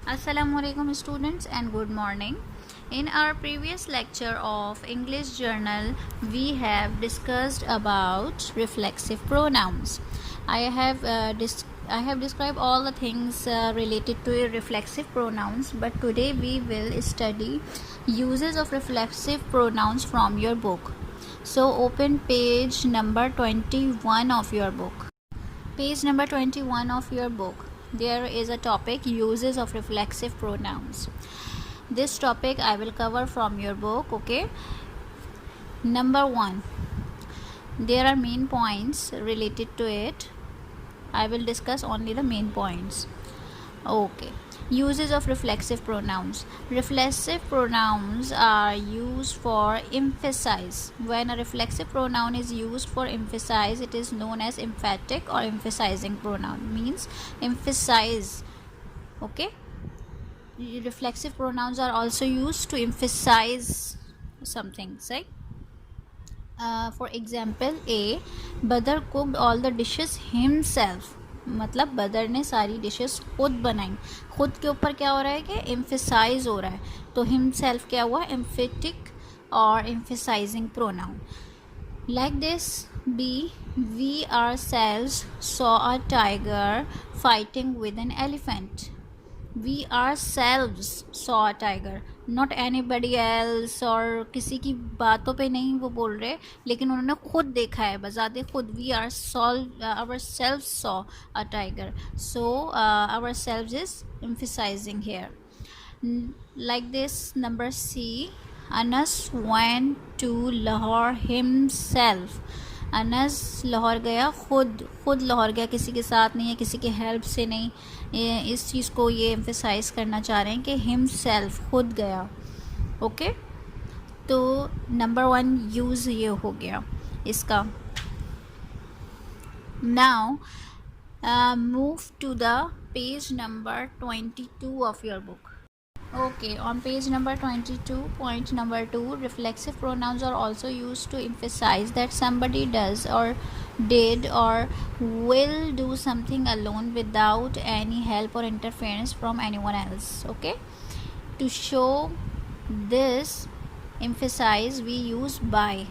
Assalamualaikum students and good morning. In our previous lecture of English journal, we have discussed about reflexive pronouns. I have described all the things related to reflexive pronouns, but today we will study uses of reflexive pronouns from your book. So open page number 21 of your book. Page number 21 of your book. There is a topic uses of reflexive pronouns. This topic I will cover from your book. Okay. Number 1. There are main points related to it. I will discuss only the main points. Okay. Uses of reflexive pronouns. Reflexive pronouns are used for emphasize. When a reflexive pronoun is used for emphasize, it is known as emphatic or emphasizing pronoun. Means emphasize. Okay. Reflexive pronouns are also used to emphasize something. Right? For example, A. Badr cooked all the dishes himself. मतलब बदर ने सारी dishes खुद बनाई. खुद के ऊपर क्या हो रहा है कि एम्फेसाइज हो रहा है, तो हिमसेल्फ क्या हुआ, एम्फेटिक और emphasising pronoun. Like this B. We ourselves saw a tiger fighting with an elephant. We ourselves saw a tiger, not anybody else, और किसी की बातों पे नहीं वो बोल रहे, लेकिन उन्होंने खुद देखा है, बजाते खुद. We are ourselves saw a tiger. So ourselves is emphasising here. Like this, number C. Anas went to Lahore himself. Anas Lahore गया खुद लाहौर गया, किसी के साथ नहीं है, किसी के हेल्प से नहीं. इस चीज़ को ये एम्फेसाइज करना चाह रहे हैं कि हिमसेल्फ खुद गया. ओके. तो नंबर 1 यूज़ ये हो गया इसका. Now move to the page number 22 of your book. Okay, on page number 22, point number 2, reflexive pronouns are also used to emphasize that somebody does or did or will do something alone without any help or interference from anyone else. Okay, to show this emphasize, we use by.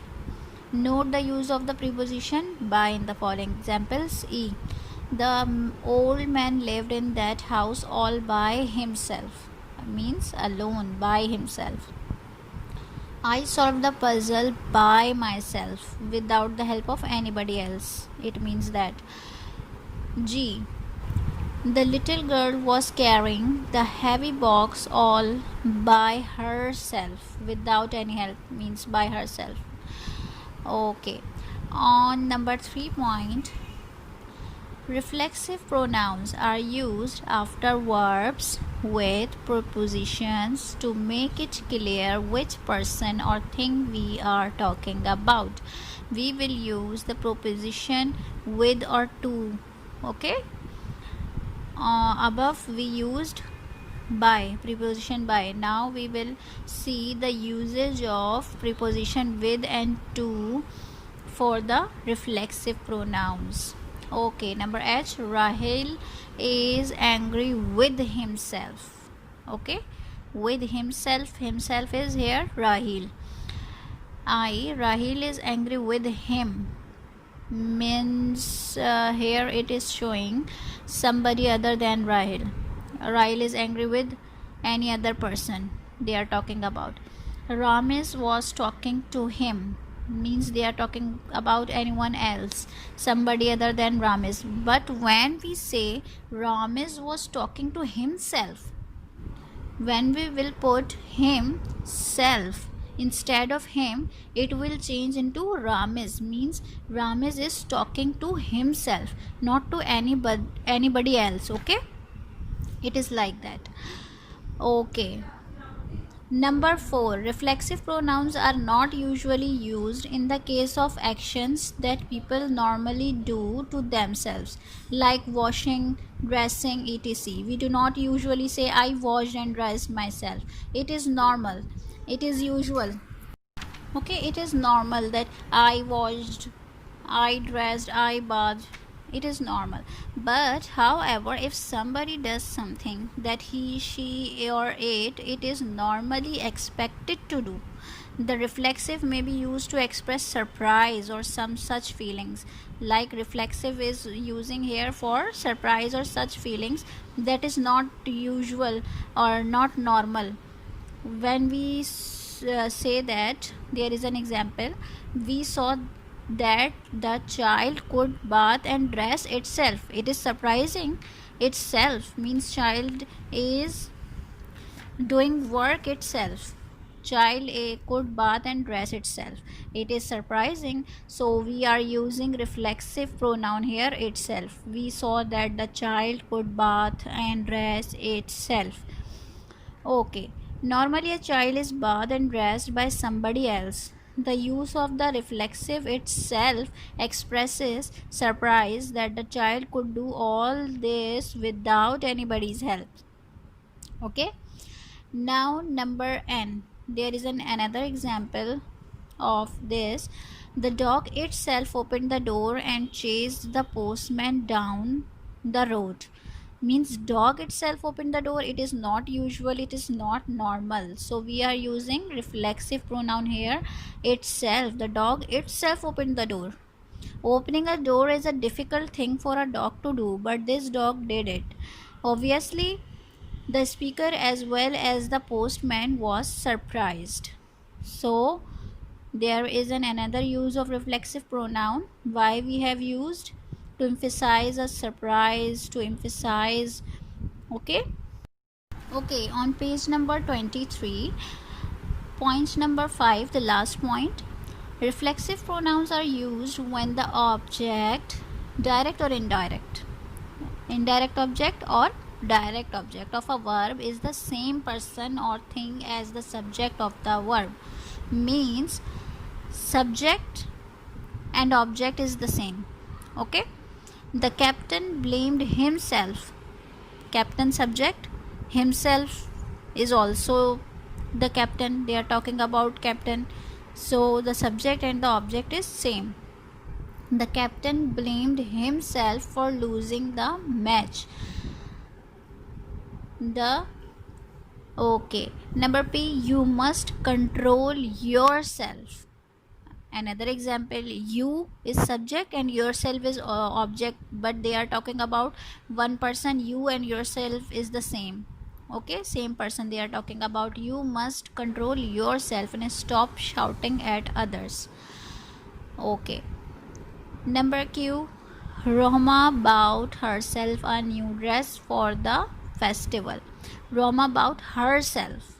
Note the use of the preposition by in the following examples. E. The old man lived in that house all by himself, means alone, by himself. I solved the puzzle by myself without the help of anybody else. It means that. G. The little girl was carrying the heavy box all by herself without any help, means by herself. Okay. On number 3 point, reflexive pronouns are used after verbs with prepositions to make it clear which person or thing we are talking about. We will use the preposition with or to. Okay. Above we used by, preposition by. Now we will see the usage of preposition with and to for the reflexive pronouns. Okay, number H. Rahil is angry with himself. Okay, with himself. Himself is here Rahil. I. Rahil is angry with him, means here it is showing somebody other than Rahil. Rahil is angry with any other person they are talking about. Ramesh was talking to him, means they are talking about anyone else, somebody other than Ramesh. But when we say Ramesh was talking to himself, when we will put himself instead of him, it will change into Ramesh, means Ramesh is talking to himself, not to anybody else. Okay, it is like that. Okay. Number 4. Reflexive pronouns are not usually used in the case of actions that people normally do to themselves, like washing, dressing, etc. We do not usually say I washed and dressed myself. It is normal. It is usual. Okay, it is normal that I washed, I dressed, I bathed. it is normal. But however, if somebody does something that he, she, or it is normally expected to do, the reflexive may be used to express surprise or some such feelings. Like reflexive is using here for surprise or such feelings that is not usual or not normal. When we say that, there is an example, we saw that the child could bath and dress itself. It is surprising itself, means child is doing work itself. Child could bath and dress itself, it is surprising, so we are using reflexive pronoun here, itself. We saw that the child could bath and dress itself. Okay, normally a child is bathed and dressed by somebody else. The use of the reflexive itself expresses surprise that the child could do all this without anybody's help. Okay, now number n, there is another example of this. The dog itself opened the door and chased the postman down the road. Means dog itself opened the door, it is not usual, it is not normal, so we are using reflexive pronoun here, itself. The dog itself opened the door. Opening a door is a difficult thing for a dog to do, but this dog did it. Obviously, the speaker as well as the postman was surprised. So there is another use of reflexive pronoun. Why we have used? To emphasize a surprise, to emphasize. Okay, on page number 23, point number 5, the last point. Reflexive pronouns are used when the object, direct or indirect, indirect object or direct object of a verb is the same person or thing as the subject of the verb. Means subject and object is the same. Okay, the captain blamed himself. Captain subject, himself is also the captain, they are talking about captain, so the subject and the object is same. The captain blamed himself for losing the match. Okay, number P, you must control yourself. Another example, you is subject and yourself is object, but they are talking about one person. You and yourself is the same. Okay, same person they are talking about. You must control yourself and stop shouting at others. Okay, number Q, Roma bought herself a new dress for the festival. Roma bought herself.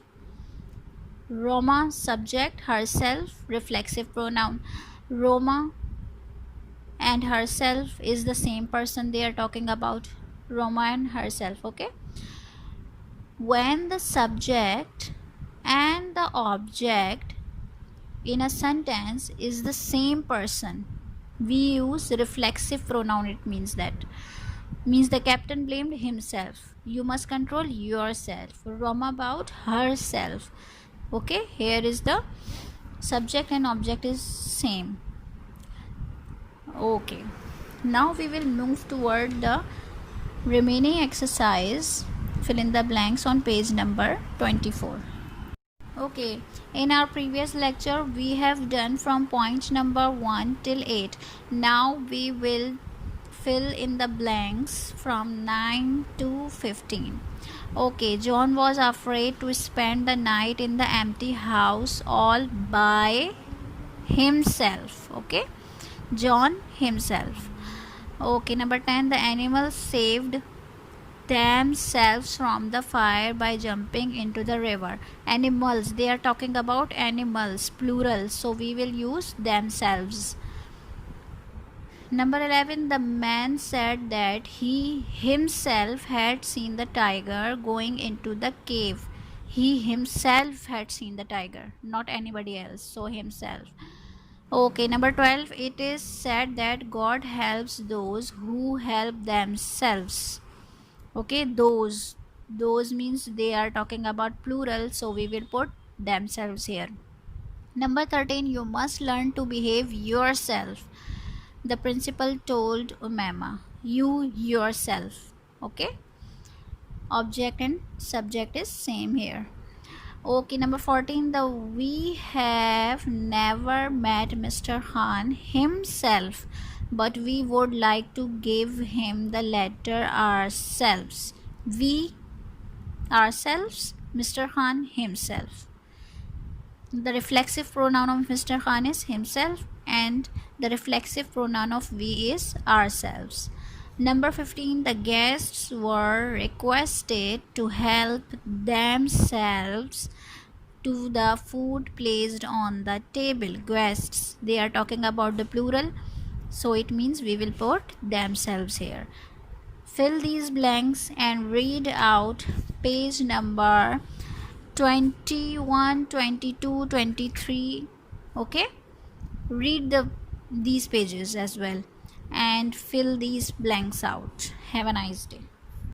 Roma subject, herself reflexive pronoun. Roma and herself is the same person they are talking about. Roma and herself. Okay, when the subject and the object in a sentence is the same person, we use reflexive pronoun. It means the captain blamed himself. You must control yourself. Roma about herself. Okay, here is the subject and object is same. Okay, now we will move toward the remaining exercise, fill in the blanks, on page number 24. Okay, in our previous lecture we have done from point number 1 till 8. Now we will fill in the blanks from 9 to 15. Okay, John was afraid to spend the night in the empty house all by himself. Okay, John himself. Okay, number 10, the animals saved themselves from the fire by jumping into the river. Animals, they are talking about animals, plural, so we will use themselves. Number 11, the man said that he himself had seen the tiger going into the cave. He himself had seen the tiger, not anybody else, so himself. Okay, number 12, it is said that God helps those who help themselves. Okay, those means they are talking about plural, so we will put themselves here. Number 13, you must learn to behave yourself. The principal told Umema, you yourself. Okay, object and subject is same here. Okay, number 14, the we have never met Mr. Khan himself, but we would like to give him the letter ourselves. We ourselves, Mr. Khan himself. The reflexive pronoun of Mr. Khan is himself, and the reflexive pronoun of we is ourselves. Number 15, the guests were requested to help themselves to the food placed on the table. Guests, they are talking about the plural, so it means we will put themselves here. Fill these blanks and read out page number 21, 22, 23. Okay, read these pages as well and fill these blanks out. Have a nice day.